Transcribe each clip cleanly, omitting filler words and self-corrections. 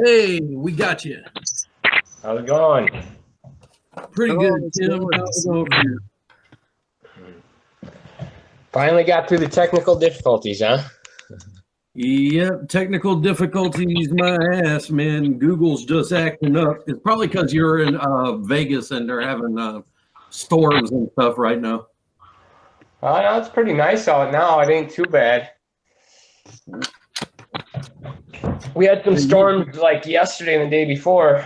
Hey, we got you. How's it going? Pretty good, Tim. How's it going for you? Finally got through the technical difficulties, huh? Yep, technical difficulties, my ass, man. Google's just acting up. It's probably because you're in Vegas and they're having storms and stuff right now. No, it's pretty nice out now. It ain't too bad. We had some storms like yesterday and the day before.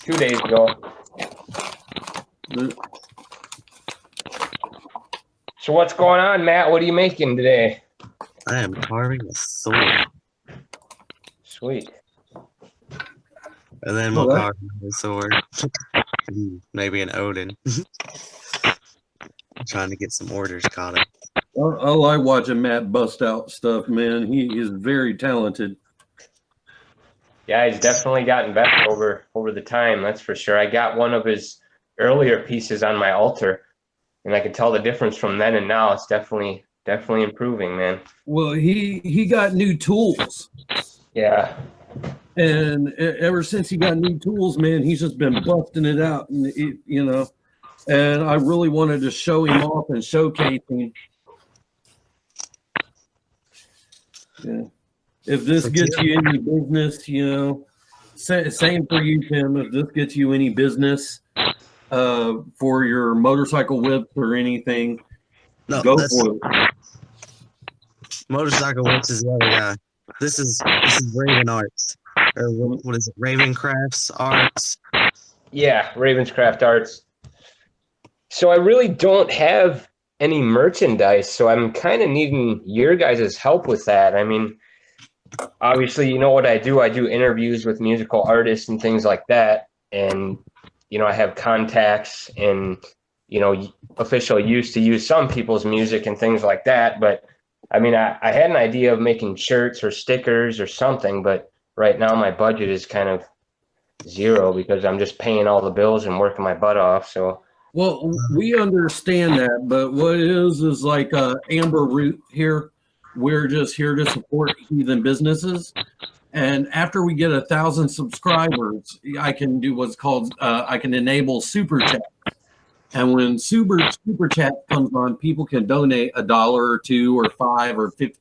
2 days ago. So what's going on, Matt? What are you making today? I am carving a sword. Sweet. And then we'll carve a sword. Maybe an Odin. Trying to get some orders caught up. I like watching Matt bust out stuff, man. He is very talented. Yeah, he's definitely gotten better over the time, that's for sure. I got one of his earlier pieces on my altar, and I can tell the difference from then and now. It's definitely improving, man. Well, he got new tools. Yeah. And ever since he got new tools, man, he's just been busting it out, and and I really wanted to show him off and showcase him. Yeah. If this gets you any business, same for you, Tim. If this gets you any business for your motorcycle whips or anything, go for it. Motorcycle whips is the other guy. This is Raven Arts. Or what is it? Ravencraft's Arts? Yeah, Ravenscraft Arts. So I really don't have any merchandise, so I'm kind of needing your guys' help with that. I mean, obviously, you know what I do. I do interviews with musical artists and things like that. And, I have contacts and, official use to use some people's music and things like that. But, I mean, I had an idea of making shirts or stickers or something, but right now my budget is kind of zero because I'm just paying all the bills and working my butt off. So. Well, we understand that, but what it is like Amber Root here. We're just here to support heathen businesses. And after we get 1,000 subscribers, I can do what's called, I can enable Super Chat. And when Super Chat comes on, people can donate $1 or $2 or $5 or $50,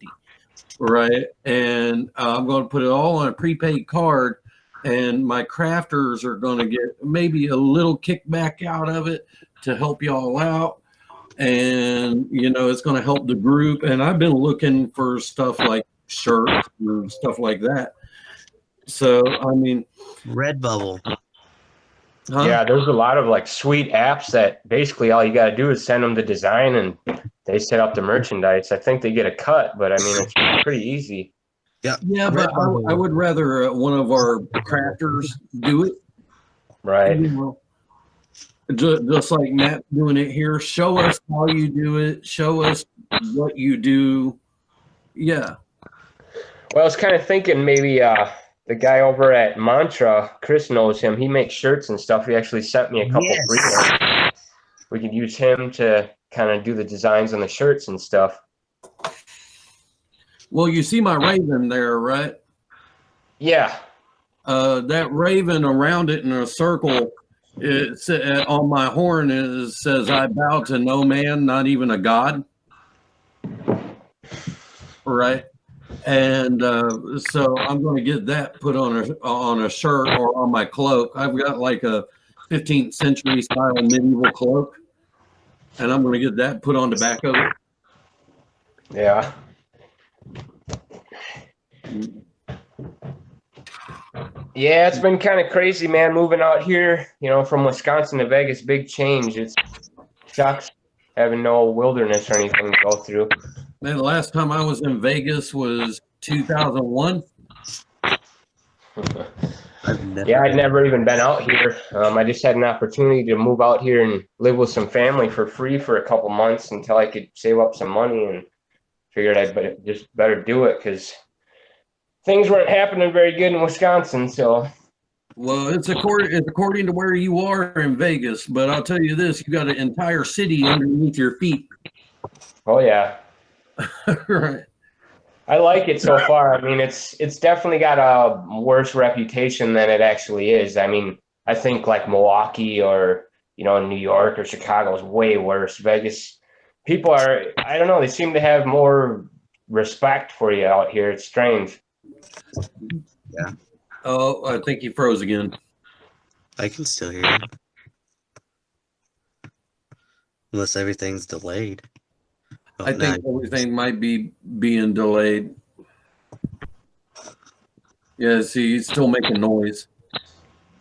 right? And I'm going to put it all on a prepaid card, and my crafters are going to get maybe a little kickback out of it to help y'all out. And, it's going to help the group. And I've been looking for stuff like shirts and stuff like that. So, I mean. Redbubble. Huh? Yeah, there's a lot of like sweet apps that basically all you got to do is send them the design and they set up the merchandise. I think they get a cut, but I mean, it's pretty easy. Yeah, but I would rather one of our crafters do it. Right. Just like Matt doing it here. Show us how you do it. Show us what you do. Yeah. Well, I was kind of thinking maybe the guy over at Mantra, Chris knows him. He makes shirts and stuff. He actually sent me a couple free ones. We could use him to kind of do the designs on the shirts and stuff. Well, you see my raven there, right? Yeah. That raven around it in a circle, it's on my horn, it says, "I bow to no man, not even a god." Right? And so I'm going to get that put on a shirt or on my cloak. I've got like a 15th century style medieval cloak, and I'm going to get that put on the back of it. Yeah. Yeah, it's been kind of crazy, man, moving out here, from Wisconsin to Vegas. Big change. It sucks having no wilderness or anything to go through. Man, the last time I was in Vegas was 2001. Yeah, I'd never even been out here. I just had an opportunity to move out here and live with some family for free for a couple months until I could save up some money, and figured I'd just better do it because things weren't happening very good in Wisconsin. So, well, it's according to where you are in Vegas, but I'll tell you this: you got an entire city underneath your feet. Oh yeah. Right. I like it so far. I mean, it's definitely got a worse reputation than it actually is. I mean, I think like Milwaukee or New York or Chicago is way worse. Vegas, people are, I don't know, they seem to have more respect for you out here. It's strange. Yeah, Oh, I think he froze again. I can still hear you. Unless everything's delayed. Oh, I now think everything might be being delayed. Yeah, see, he's still making noise.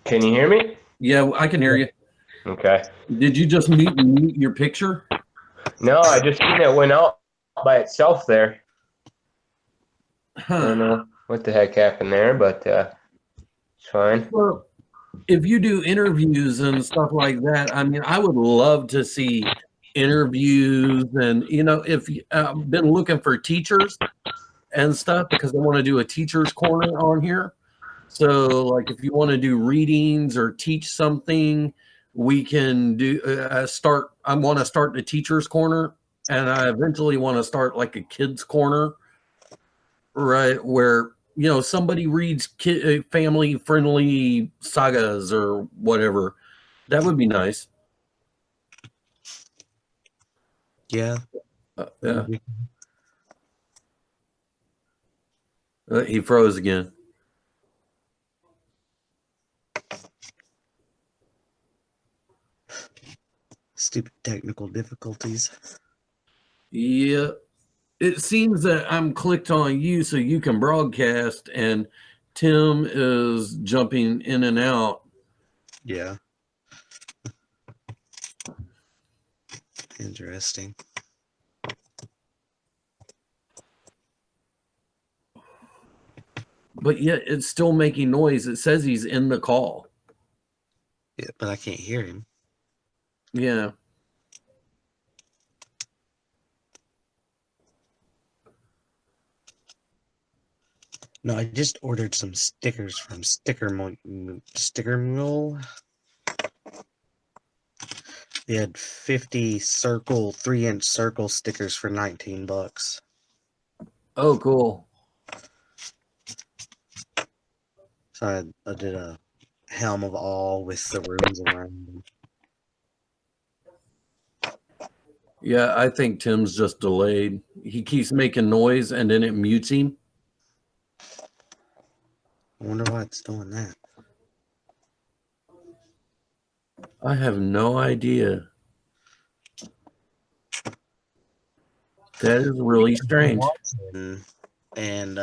Can you hear me? Yeah, I can hear you. Okay. Did you just mute your picture? No, I just seen it went out by itself there. I don't Huh. know what the heck happened there, but it's fine. Well, if you do interviews and stuff like that, I mean, I would love to see interviews. And, if I've been looking for teachers and stuff because I want to do a teacher's corner on here. So, like, if you want to do readings or teach something, we can do start. I want to start the teacher's corner, and I eventually want to start like a kids' corner, right? Where somebody reads family friendly sagas or whatever. That would be nice. yeah. Yeah. He froze again. Stupid technical difficulties. Yeah. It seems that I'm clicked on you so you can broadcast, and Tim is jumping in and out. Yeah. Interesting. But yet it's still making noise. It says he's in the call. Yeah, but I can't hear him. Yeah. No, I just ordered some stickers from Sticker Mule. They had 50 circle, 3-inch circle stickers for $19. Oh, cool. So I did a helm of all with the runes around them. Yeah, I think Tim's just delayed. He keeps making noise and then it mutes him. I wonder why it's doing that. I have no idea. That is really strange. And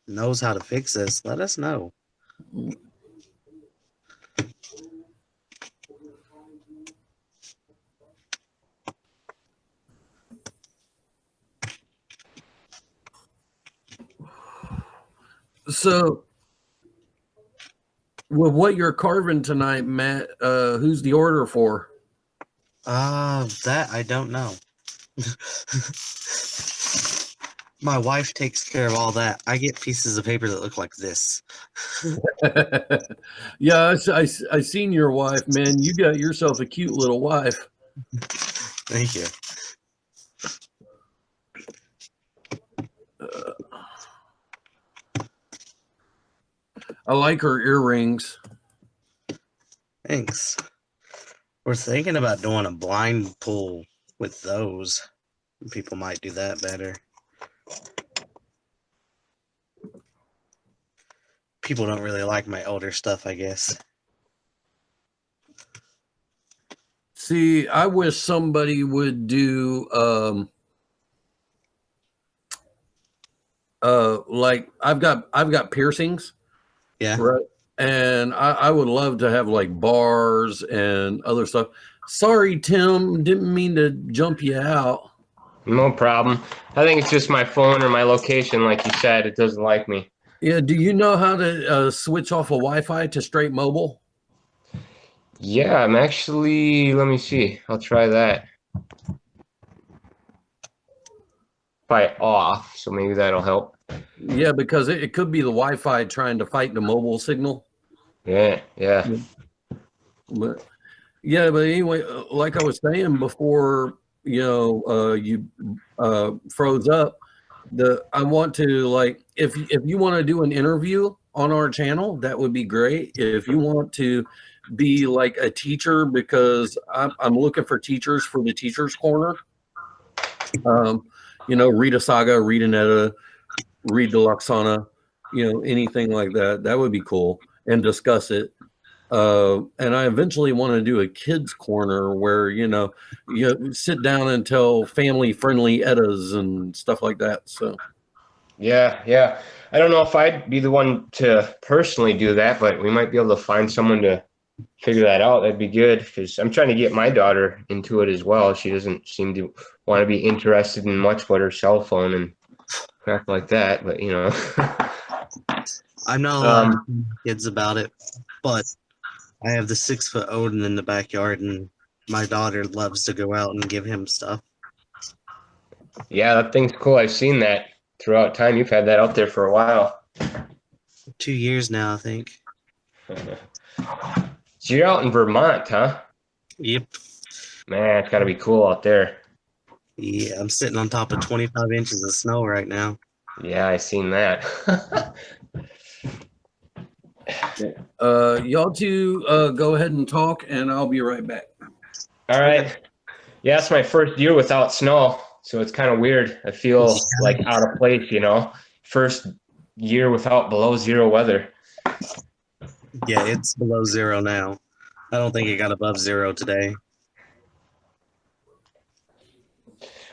knows how to fix this, let us know. So, with what you're carving tonight, Matt, who's the order for? That I don't know. My wife takes care of all that. I get pieces of paper that look like this. Yeah, I seen your wife, man. You got yourself a cute little wife. Thank you. I like her earrings. Thanks. We're thinking about doing a blind pull with those. People might do that better. People don't really like my older stuff, I guess. See, I wish somebody would do like I've got piercings. Yeah. Right. And I would love to have like bars and other stuff. Sorry, Tim, didn't mean to jump you out. No problem. I think it's just my phone or my location, like you said. It doesn't like me. Yeah, do you know how to switch off a Wi-Fi to straight mobile? Yeah, I'm actually, let me see. I'll try that. By off, so maybe that'll help. Yeah, because it could be the Wi-Fi trying to fight the mobile signal. Yeah. But anyway, like I was saying before, you froze up. I want to, like, if you want to do an interview on our channel, that would be great. If you want to be like a teacher, because I'm looking for teachers for the Teachers Corner. Read a saga, read an edda, read the Luxana, anything like that. That would be cool, and discuss it. And I eventually want to do a kids corner where, you sit down and tell family friendly eddas and stuff like that. So Yeah. I don't know if I'd be the one to personally do that, but we might be able to find someone to figure that out. That'd be good, because I'm trying to get my daughter into it as well. She doesn't seem to want to be interested in much but her cell phone and crap like that. But I'm not allowed to tell kids about it, but I have the 6-foot Odin in the backyard, and my daughter loves to go out and give him stuff. Yeah, that thing's cool. I've seen that throughout time. You've had that out there for a while. 2 years now, I think. So you're out in Vermont, huh? Yep. Man, it's got to be cool out there. Yeah, I'm sitting on top of 25 inches of snow right now. Yeah, I seen that. y'all two go ahead and talk, and I'll be right back. All right. Yeah, it's my first year without snow, so it's kind of weird. I feel like out of place, First year without below zero weather. Yeah, it's below zero now. I don't think it got above zero today.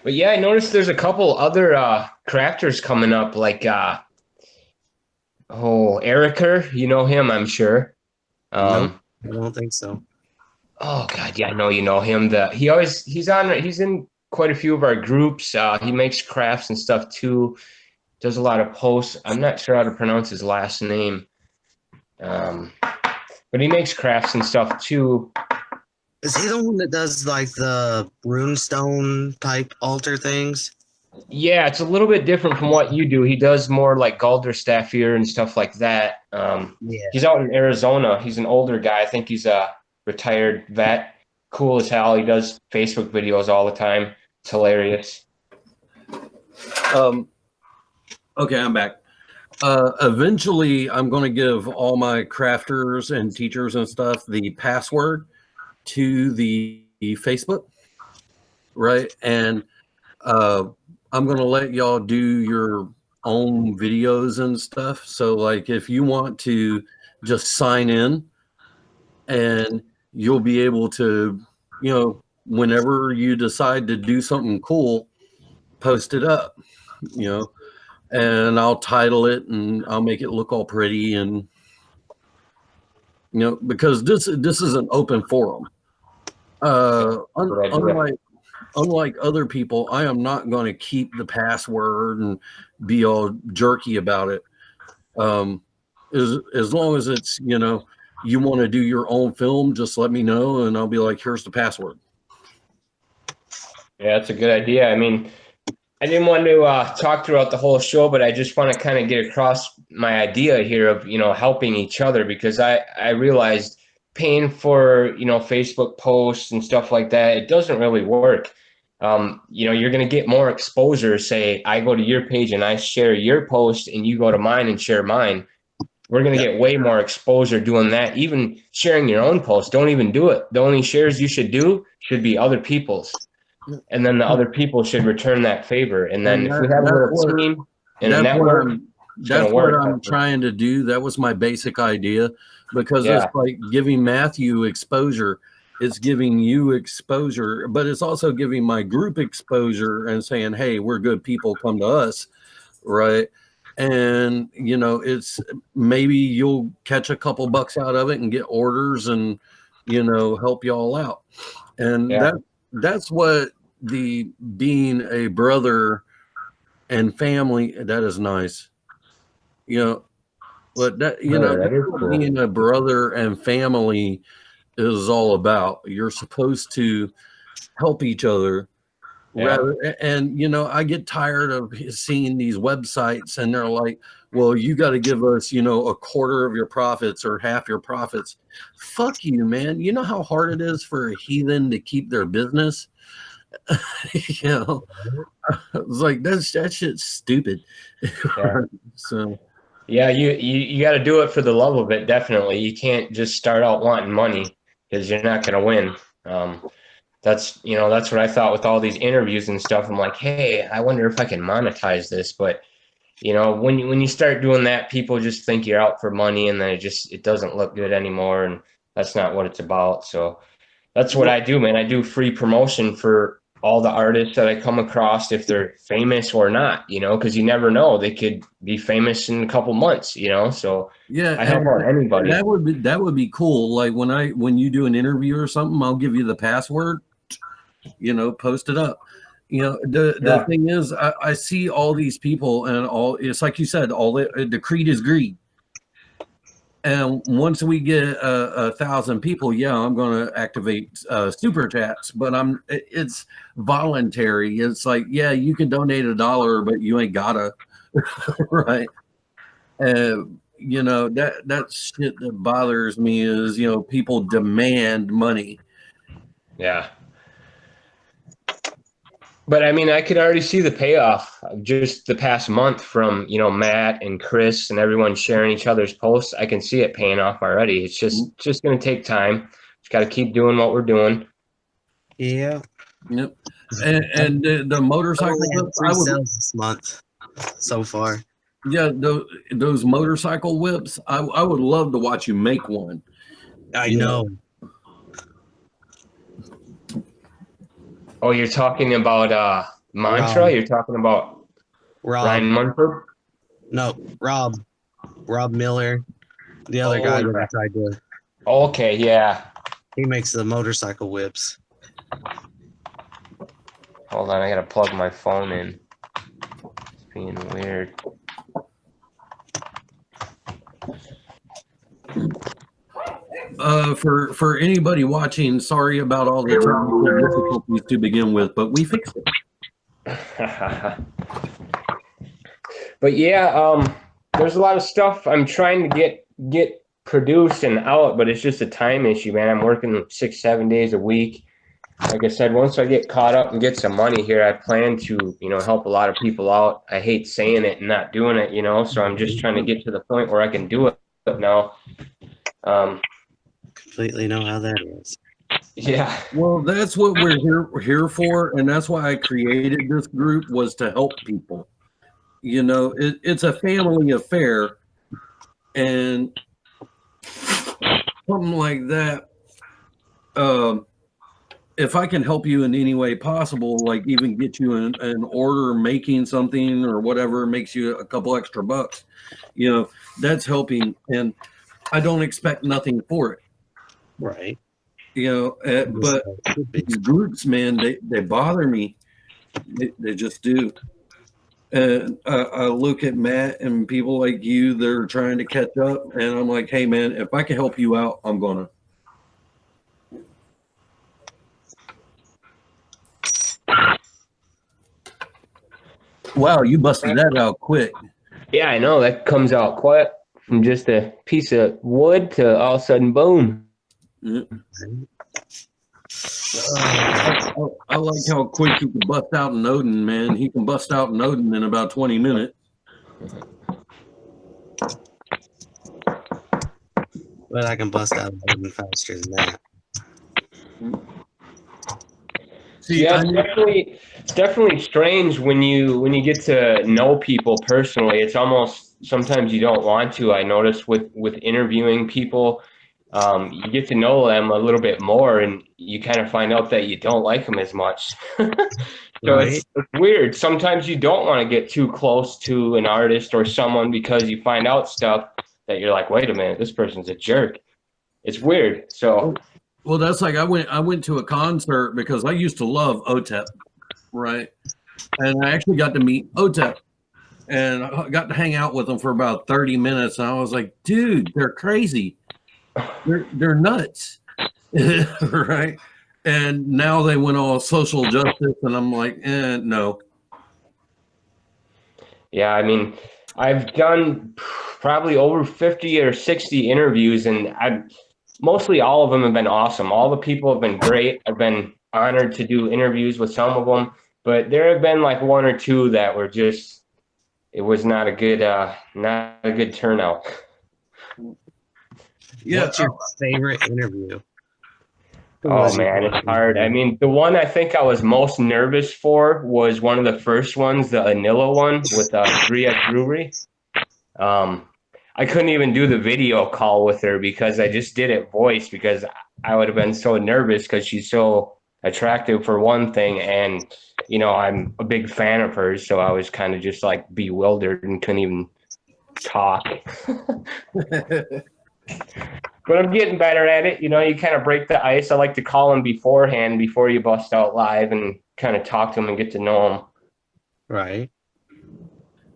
But yeah, I noticed there's a couple other crafters coming up, like Ericer. You know him, I'm sure. Nope, I don't think so. Oh God, yeah, I know you know him. He's in quite a few of our groups. He makes crafts and stuff too. Does a lot of posts. I'm not sure how to pronounce his last name. But he makes crafts and stuff too. Is he the one that does like the runestone type altar things? Yeah, it's a little bit different from what you do. He does more like Galderstaffir and stuff like that. Yeah. He's out in Arizona. He's an older guy. I think he's a retired vet. Cool as hell. He does Facebook videos all the time. It's hilarious. Okay, I'm back. Eventually, I'm going to give all my crafters and teachers and stuff the password to the Facebook, right? And I'm going to let y'all do your own videos and stuff. So, like, if you want to just sign in, and you'll be able to, whenever you decide to do something cool, post it up, and I'll title it and I'll make it look all pretty, and because this is an open forum. Unlike other people, I am not going to keep the password and be all jerky about it. As long as it's you want to do your own film, just let me know, and I'll be like, here's the password. Yeah, that's a good idea. I mean, I didn't want to talk throughout the whole show, but I just want to kind of get across my idea here of, helping each other, because I realized paying for, Facebook posts and stuff like that, it doesn't really work. You're going to get more exposure. Say I go to your page and I share your post, and you go to mine and share mine. We're going to get way more exposure doing that. Even sharing your own post, don't even do it. The only shares you should do should be other people's. And then the other people should return that favor. And then if we have a little team and a network, that's what I'm trying to do. That was my basic idea, because it's like giving Matthew exposure. It's giving you exposure, but it's also giving my group exposure and saying, hey, we're good people, come to us, right? And, it's maybe you'll catch a couple bucks out of it and get orders and, help y'all out. And that's what the being a brother and family, that is nice, but that cool. Being a brother and family is all about. You're supposed to help each other. And I get tired of seeing these websites and they're like, well, you got to give us, a quarter of your profits or half your profits. Fuck you, man. You know how hard it is for a heathen to keep their business? You know, I was like, that shit's stupid. Yeah. So Yeah, you got to do it for the love of it. Definitely, you can't just start out wanting money because you're not going to win. That's what I thought with all these interviews and stuff. I'm like, hey, I wonder if I can monetize this. But when you start doing that, people just think you're out for money, and then it doesn't look good anymore, and that's not what it's about. So that's what I do, man. I do free promotion for all the artists that I come across, if they're famous or not, because you never know. They could be famous in a couple months, so yeah, I help out anybody. that would be cool. Like when you do an interview or something, I'll give you the password, post it up. The thing is, I see all these people, and it's like you said, the creed is greed. And once we get 1,000 people, I'm going to activate super chats, but it's voluntary. It's like, you can donate $1, but you ain't gotta, right? That shit that bothers me is, people demand money. Yeah. But I mean, I could already see the payoff just the past month from, Matt and Chris and everyone sharing each other's posts. I can see it paying off already. It's just going to take time. Just got to keep doing what we're doing. Yeah. Yep. And the motorcycle whips, I would this month so far. Yeah, those motorcycle whips, I would love to watch you make one. I know. Oh, you're talking about Mantra? Rob. You're talking about Ryan Munford? No, Rob Miller, the other guy that I tried to. Okay, yeah. He makes the motorcycle whips. Hold on, I gotta plug my phone in. It's being weird. For anybody watching, sorry about all the technical difficulties to begin with, but we fixed it. But there's a lot of stuff I'm trying to get produced and out, but it's just a time issue, man. I'm working 6-7 days a week. Like I said, once I get caught up and get some money here, I plan to, help a lot of people out. I hate saying it and not doing it, so I'm just trying to get to the point where I can do it now. Completely know how that is. Yeah. Well, that's what we're here for, and that's why I created this group, was to help people. It's a family affair, and something like that. If I can help you in any way possible, like even get you an order making something or whatever, makes you a couple extra bucks, that's helping, and I don't expect nothing for it. Right. But these groups, man, they bother me. They just do. And I look at Matt and people like you that are trying to catch up, and I'm like, hey, man, if I can help you out, I'm gonna. Wow, you busted that out quick. Yeah, I know. That comes out quick from just a piece of wood to all of a sudden, boom. I like how quick you can bust out an Odin, man. He can bust out an Odin in about 20 minutes. But I can bust out an Odin faster than that. See, yeah, it's definitely strange when you get to know people personally. It's almost sometimes you don't want to. I notice with interviewing people, you get to know them a little bit more, and you kind of find out that you don't like them as much. So right. it's weird. Sometimes you don't want to get too close to an artist or someone because you find out stuff that you're like, wait a minute, this person's a jerk. It's weird. So. Well, that's like I went to a concert because I used to love OTEP, right? And I actually got to meet OTEP, and I got to hang out with them for about 30 minutes. And I was like, dude, they're crazy. They're nuts, right? And now they went all social justice, and I'm like, no. Yeah, I mean, I've done probably over 50 or 60 interviews, and mostly all of them have been awesome. All the people have been great. I've honored to do interviews with some of them, but there have been like one or two that were just, it was not a good turnout. Yeah. What's your favorite interview? Oh man, it's hard. I mean, the one I think I was most nervous for was one of the first ones, the Anilla one with Bria Brewery. I couldn't even do the video call with her because I just did it voice because I would have been so nervous because she's so attractive for one thing, and you know, I'm a big fan of hers, so I was kind of just like bewildered and couldn't even talk. But I'm getting better at it. You know, you kind of break the ice. I like to call them beforehand before you bust out live and kind of talk to them and get to know them. Right.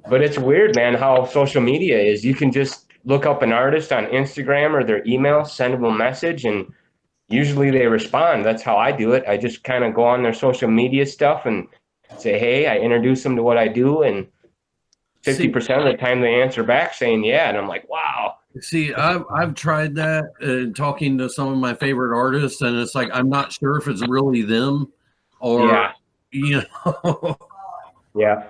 But it's weird, man, how social media is. You can just look up an artist on Instagram or their email, send them a message, and usually they respond. That's how I do it. I just kind of go on their social media stuff and say, hey, I introduce them to what I do, and 50% of the time they answer back saying yeah, and I'm like, wow. See, I've tried that talking to some of my favorite artists, and it's like I'm not sure if it's really them or you know. Yeah.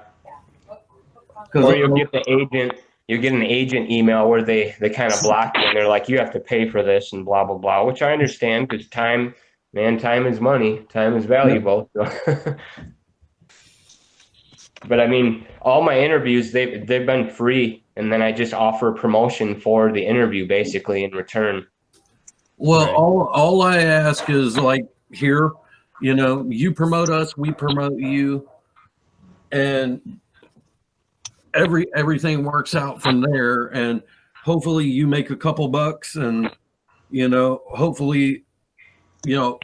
Or you'll get an agent email where they kind of block you and they're like, you have to pay for this and blah blah blah, which I understand because time is money, time is valuable. So. But I mean, all my interviews they've been free, and then I just offer promotion for the interview basically in return. Well, Right. all I ask is like here, you know, you promote us, we promote you, and everything works out from there. And hopefully you make a couple bucks, and you know, hopefully, you know,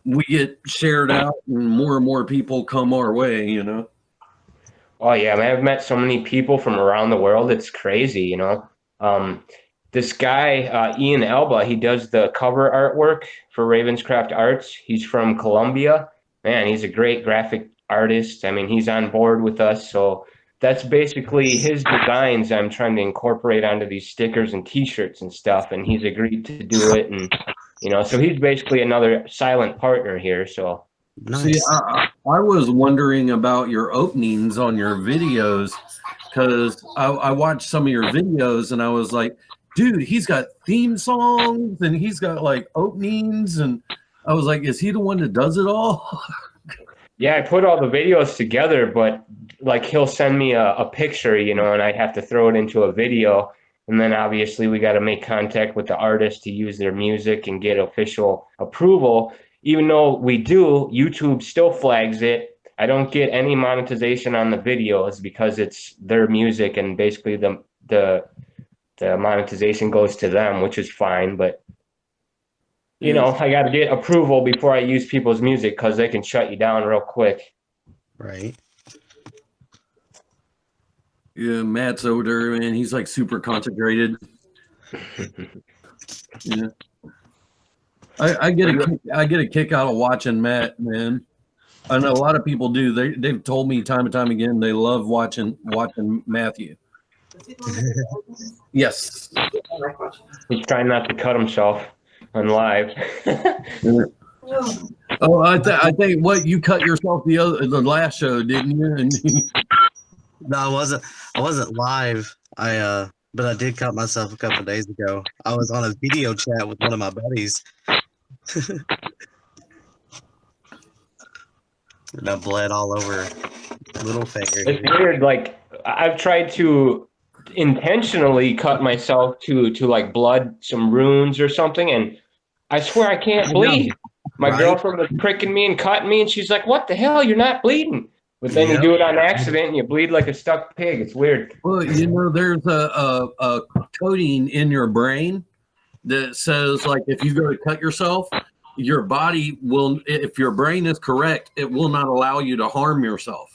we get shared out and more people come our way, you know. Oh yeah, man, I've met so many people from around the world. It's crazy, you know. This guy, Ian Elba, he does the cover artwork for Ravenscraft Arts. He's from Colombia. Man, he's a great graphic artist. I mean, he's on board with us. So that's basically his designs I'm trying to incorporate onto these stickers and t-shirts and stuff. And he's agreed to do it. And, you know, so he's basically another silent partner here. So. Nice. See, I was wondering about your openings on your videos because I watched some of your videos and I was like, dude, he's got theme songs and he's got like openings, and I was like, is he the one that does it all? Yeah, I put all the videos together, but like he'll send me a picture, you know, and I have to throw it into a video. And then obviously we got to make contact with the artist to use their music and get official approval. Even though we do, YouTube still flags it. I don't get any monetization on the videos because it's their music, and basically the monetization goes to them, which is fine. But you know, I got to get approval before I use people's music because they can shut you down real quick. Right. Yeah, Matt's over there, and he's like super concentrated. Yeah. I get a kick out of watching Matt, man. I know a lot of people do. They've told me time and time again they love watching Matthew. Yes. He's trying not to cut himself on live. Oh, I think what you cut yourself the last show, didn't you? And No, I wasn't live. But I did cut myself a couple of days ago. I was on a video chat with one of my buddies. And I bled all over little finger. It's weird. Like I've tried to intentionally cut myself to like blood some runes or something, and I swear I can't bleed. My girlfriend was pricking me and cutting me, and she's like, "What the hell? You're not bleeding." But then you do it on accident, and you bleed like a stuck pig. It's weird. well, you know, there's a coating in your brain that says like if you go to cut yourself, your body will, if your brain is correct, it will not allow you to harm yourself.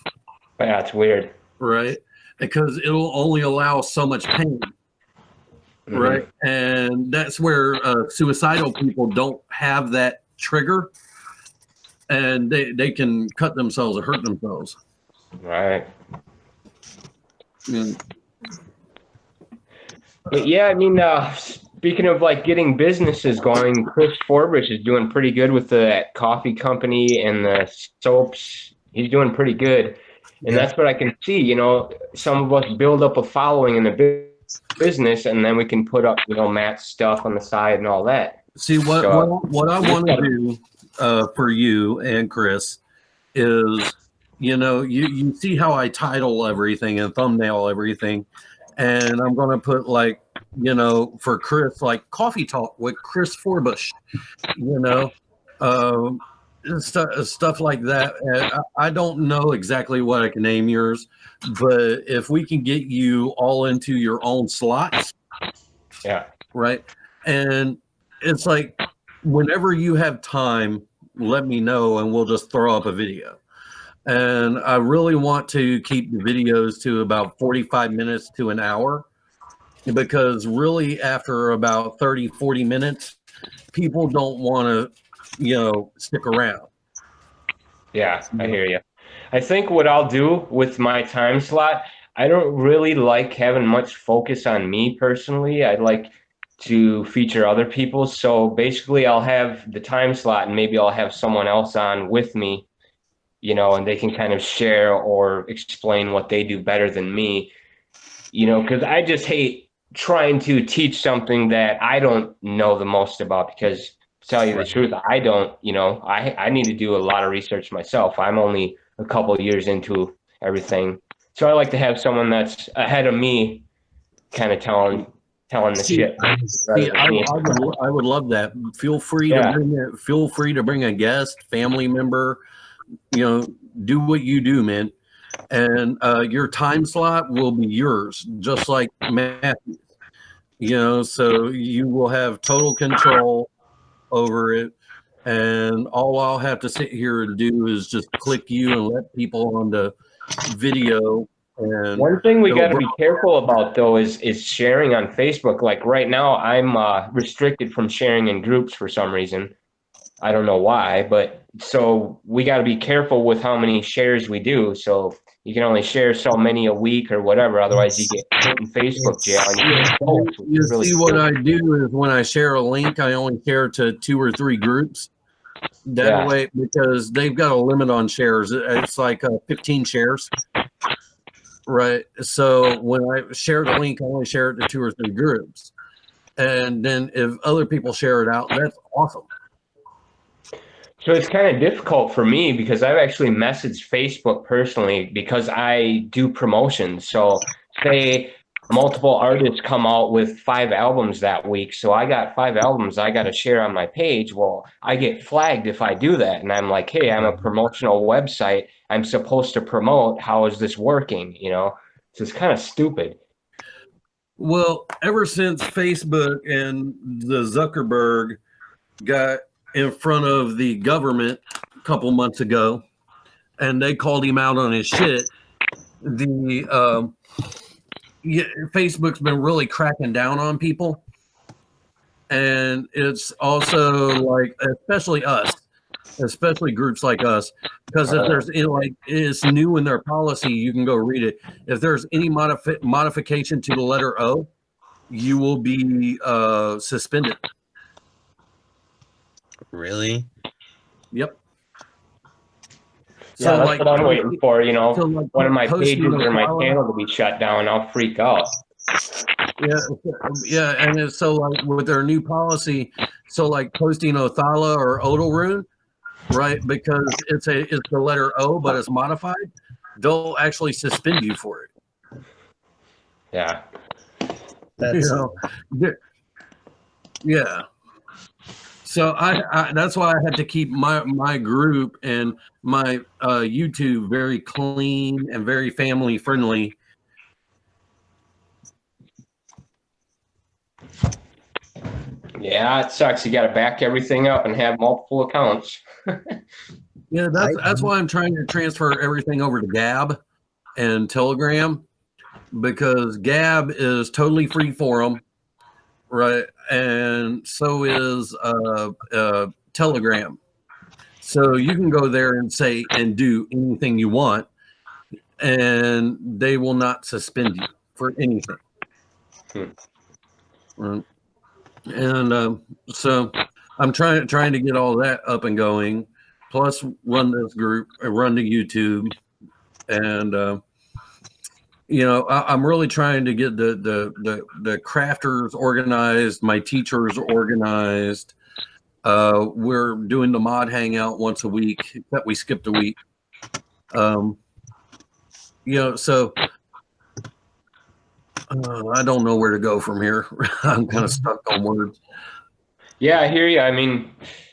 That's weird. Right? Because it'll only allow so much pain. Mm-hmm. Right? And that's where suicidal people don't have that trigger, and they can cut themselves or hurt themselves. Right. Yeah. But yeah, I mean, Speaking of like getting businesses going, Chris Forbush is doing pretty good with the coffee company and the soaps. He's doing pretty good. And Yeah. that's what I can see, you know, some of us build up a following in the business and then we can put up, you know, Matt's stuff on the side and all that. See what So, what I want to do for you and Chris is, you know, you see how I title everything and thumbnail everything, and I'm going to put like, you know, for Chris, like Coffee Talk with Chris Forbush, you know, stuff like that. And I don't know exactly what I can name yours, but if we can get you all into your own slots, yeah. right? And it's like whenever you have time, let me know and we'll just throw up a video. And I really want to keep the videos to about 45 minutes to an hour, because really after about 30, 40 minutes, people don't want to, you know, stick around. Yeah, I hear you. I think what I'll do with my time slot, I don't really like having much focus on me personally. I'd like to feature other people. So basically, I'll have the time slot and maybe I'll have someone else on with me, you know, and they can kind of share or explain what they do better than me, you know, because I just hate trying to teach something that I don't know the most about because to tell you the truth, I don't, you know, I need to do a lot of research myself. I'm only a couple of years into everything. So I like to have someone that's ahead of me kind of telling the shit. See, I would love that. Feel free to bring a guest, family member, you know, do what you do, man. And your time slot will be yours, just like Matthew. You know, so you will have total control over it. And all I'll have to sit here and do is just click you and let people on the video. And one thing we got to be careful about though is sharing on Facebook. Like right now, I'm restricted from sharing in groups for some reason. I don't know why, but so we got to be careful with how many shares we do. So you can only share so many a week or whatever. Otherwise, you get put in Facebook jail. And you see, what I do is when I share a link, I only share to 2 or 3 groups. That way, because they've got a limit on shares. It's like 15 shares. Right. So when I share the link, I only share it to 2 or 3 groups. And then if other people share it out, that's awesome. So it's kind of difficult for me because I've actually messaged Facebook personally because I do promotions. So say multiple artists come out with 5 albums that week. So I got 5 albums I got to share on my page. Well, I get flagged if I do that. And I'm like, hey, I'm a promotional website. I'm supposed to promote. How is this working? You know, so it's kind of stupid. Well, ever since Facebook and the Zuckerberg got in front of the government a couple months ago, and they called him out on his shit, Facebook's been really cracking down on people. And it's also like, especially groups like us, because if there's like, it's new in their policy, you can go read it. If there's any modification to the letter O, you will be suspended. Really? Yep. So that's what I'm waiting for. You know, one of my pages or my channel to be shut down, I'll freak out. Yeah, and it's so like with their new policy, so like posting Othala or Odalrune, right? Because it's the letter O, but it's modified. They'll actually suspend you for it. Yeah. That's yeah. So I that's why I had to keep my group and my YouTube very clean and very family friendly. Yeah, it sucks. You got to back everything up and have multiple accounts. Yeah, that's why I'm trying to transfer everything over to Gab and Telegram, because Gab is totally free for them, right? And so is Telegram. So you can go there and say and do anything you want, and they will not suspend you for anything. Right. And so I'm trying to get all that up and going, plus run this group, run the YouTube, and I'm really trying to get the crafters organized, my teachers organized. We're doing the mod hangout once a week, except we skipped a week. So I don't know where to go from here. I'm kind of stuck on words. Yeah, I hear you. I mean,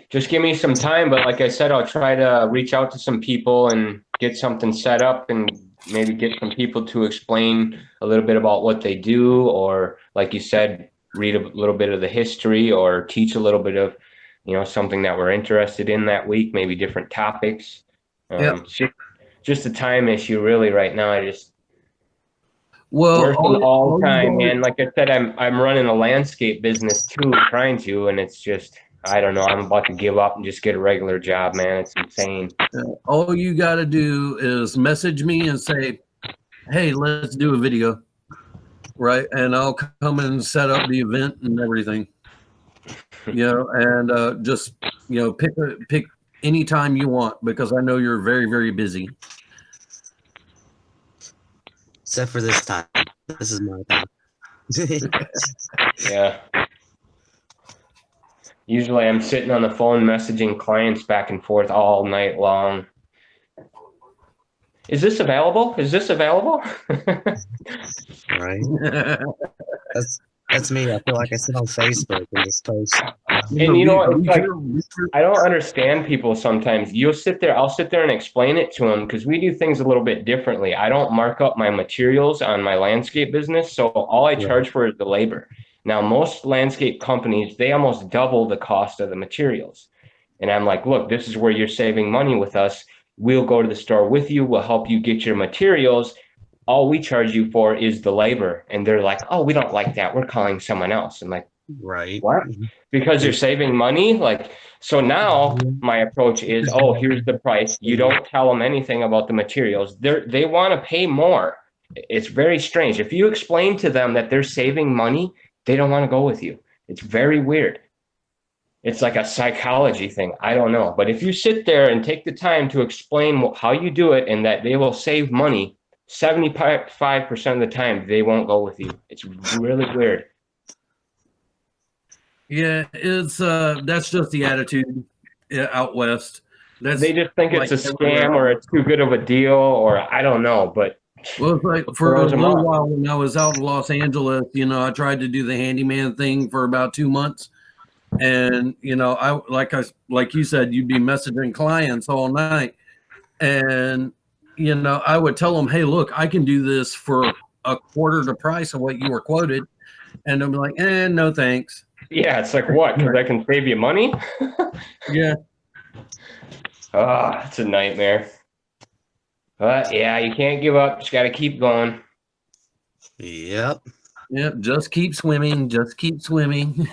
just give me some time, but like I said, I'll try to reach out to some people and get something set up and maybe get some people to explain a little bit about what they do, or like you said, read a little bit of the history or teach a little bit of, something that we're interested in that week, maybe different topics. Yep. Just a time issue really right now. I just working all time, man. Like I said, I'm running a landscape business too, trying to, and it's just, I don't know. I'm about to give up and just get a regular job, man. It's insane. All you got to do is message me and say, "Hey, let's do a video," right? And I'll come and set up the event and everything. And just pick any time you want, because I know you're very, very busy. Except for this time. This is my time. Yeah. Usually I'm sitting on the phone messaging clients back and forth all night long. Is this available? Is this available? Right. That's me. I feel like I sit on Facebook and just post. And it's like, I don't understand people sometimes. I'll sit there and explain it to them, because we do things a little bit differently. I don't mark up my materials on my landscape business, so all I charge for is the labor. Now, most landscape companies, they almost double the cost of the materials. And I'm like, look, this is where you're saving money with us. We'll go to the store with you. We'll help you get your materials. All we charge you for is the labor. And they're like, oh, we don't like that. We're calling someone else. I'm like, right. What? Because you're saving money? Like, so now my approach is, oh, here's the price. You don't tell them anything about the materials. They want to pay more. It's very strange. If you explain to them that they're saving money, they don't want to go with you. It's very weird. It's like a psychology thing. I don't know. But if you sit there and take the time to explain how you do it and that they will save money, 75% of the time, they won't go with you. It's really weird. Yeah, it's that's just the attitude out west. They just think it's a scam, or it's too good of a deal, or I don't know. But well, it's like for a little while when I was out in Los Angeles, I tried to do the handyman thing for about 2 months, and I like you said, you'd be messaging clients all night, and I would tell them, hey, look, I can do this for a quarter the price of what you were quoted, and they'll be like, no thanks. Yeah, it's like, what? Because I can save you money? Yeah. Oh, it's a nightmare. But yeah, you can't give up. Just got to keep going. Yep. Just keep swimming. Just keep swimming.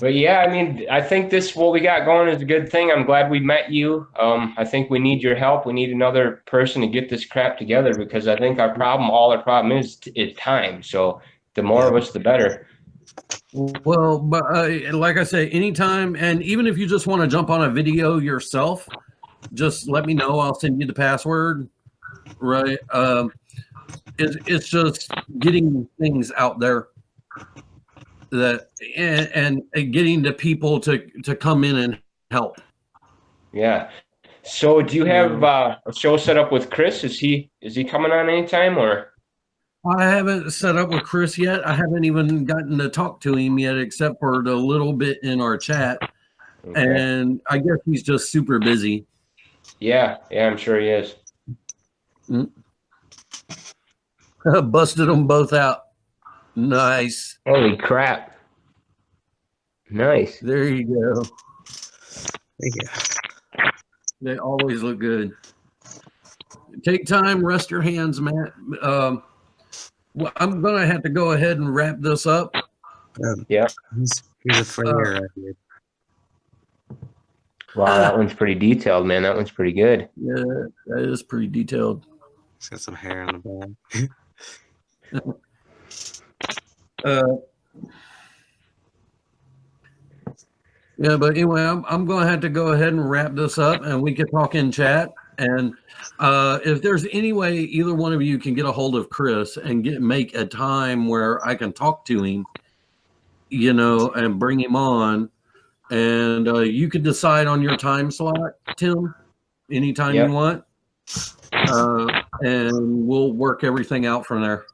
But yeah, I mean, I think what we got going is a good thing. I'm glad we met you. I think we need your help. We need another person to get this crap together, because I think all our problem is time. So the more of us, the better. Well, but like I say, anytime, and even if you just want to jump on a video yourself, just let me know. I'll send you the password. Right. It's just getting things out there and getting the people to come in and help. Yeah. So do you have a show set up with Chris? Is he coming on anytime, or? I haven't set up with Chris yet. I haven't even gotten to talk to him yet, except for the little bit in our chat. Okay. And I guess he's just super busy. Yeah, I'm sure he is. Busted them both out. Nice. Holy crap. Nice. There you go. Thank you. They always look good. Take time, rest your hands, Matt. Well, I'm going to have to go ahead and wrap this up. Yeah. He's a frayer. Wow, that one's pretty detailed, man. That one's pretty good. Yeah, that is pretty detailed. He's got some hair on the back. Yeah, but anyway, I'm going to have to go ahead and wrap this up, and we can talk in chat. And if there's any way either one of you can get a hold of Chris and make a time where I can talk to him, you know, and bring him on, and you could decide on your time slot, Tim, anytime you want, and we'll work everything out from there.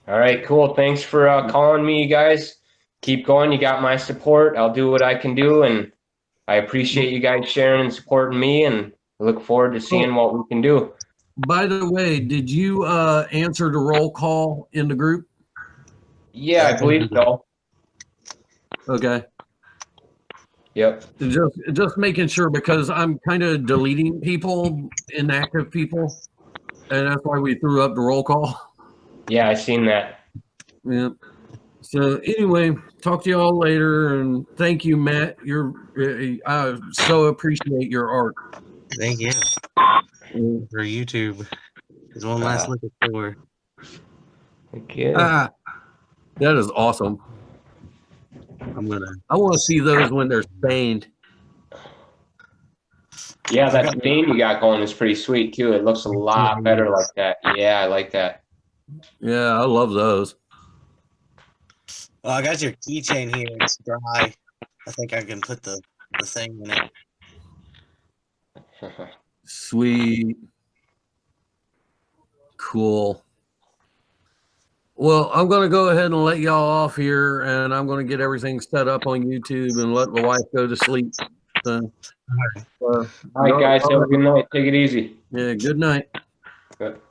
All right, cool. Thanks for calling me, you guys. Keep going. You got my support. I'll do what I can do, and I appreciate you guys sharing and supporting me, and look forward to seeing what we can do. By the way, did you answer the roll call in the group? Yeah, I believe so. Okay. Yep. Just making sure, because I'm kind of deleting people, inactive people, and that's why we threw up the roll call. Yeah, I seen that. Yeah. So anyway, talk to y'all later, and thank you, Matt. I so appreciate your art. Thank you. For YouTube. There's one last look at four. Okay. That is awesome. I want to see those when they're stained. Yeah, that stain you got going is pretty sweet too. It looks a lot better like that. Yeah, I like that. Yeah, I love those. Well, I got your keychain here. It's dry. I think I can put the thing in it. Sweet. Cool. Well, I'm going to go ahead and let y'all off here, and I'm going to get everything set up on YouTube and let the wife go to sleep. So, all right, guys. Have a good night. Take it easy. Yeah, good night. Good.